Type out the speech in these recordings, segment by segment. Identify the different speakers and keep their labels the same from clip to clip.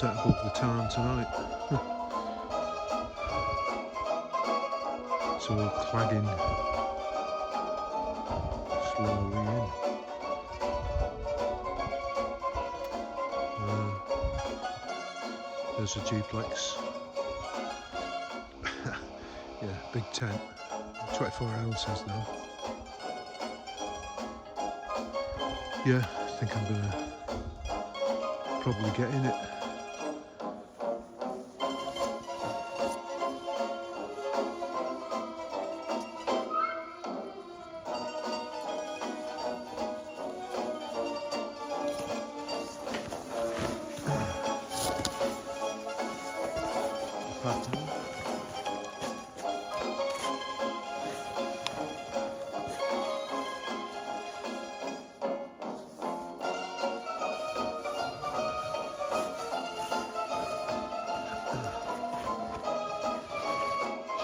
Speaker 1: sunset above the Tarn tonight. It's all clagging slowly in. There's a duplex. Yeah, big tent. 24 ounces now. Yeah, I think I'm gonna probably get in it.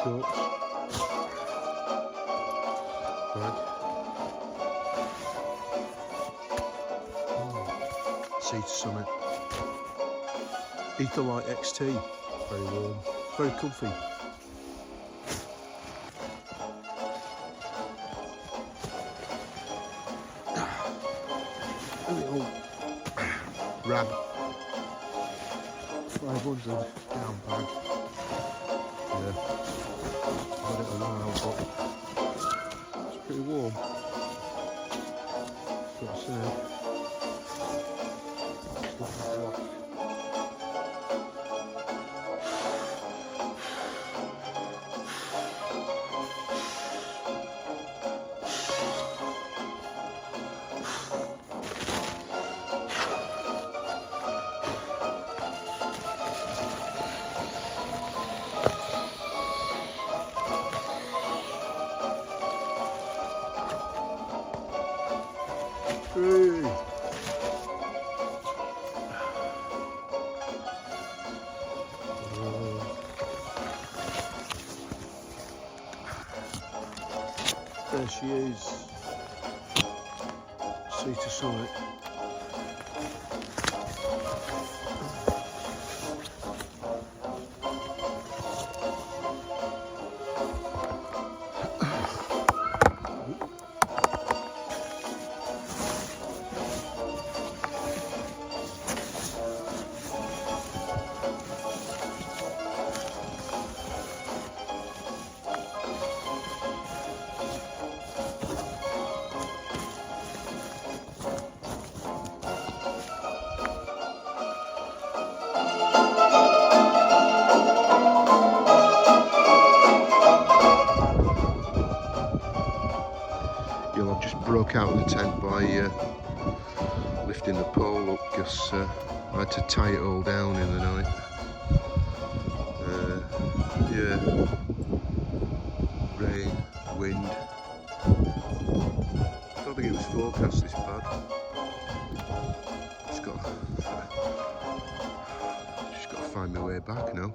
Speaker 1: Shorts, bag, sea to summit, Etherlight XT, very warm, very comfy. A little Rab 500 down bag. Yeah, let it allow, but it's pretty warm. Got to say, it's not that hot. Hey. There she is, sea to summit. I've just broke out of the tent by lifting the pole up because I had to tie it all down in the night. Yeah, rain, wind. I don't think it was forecast this bad. Just got to find my way back now.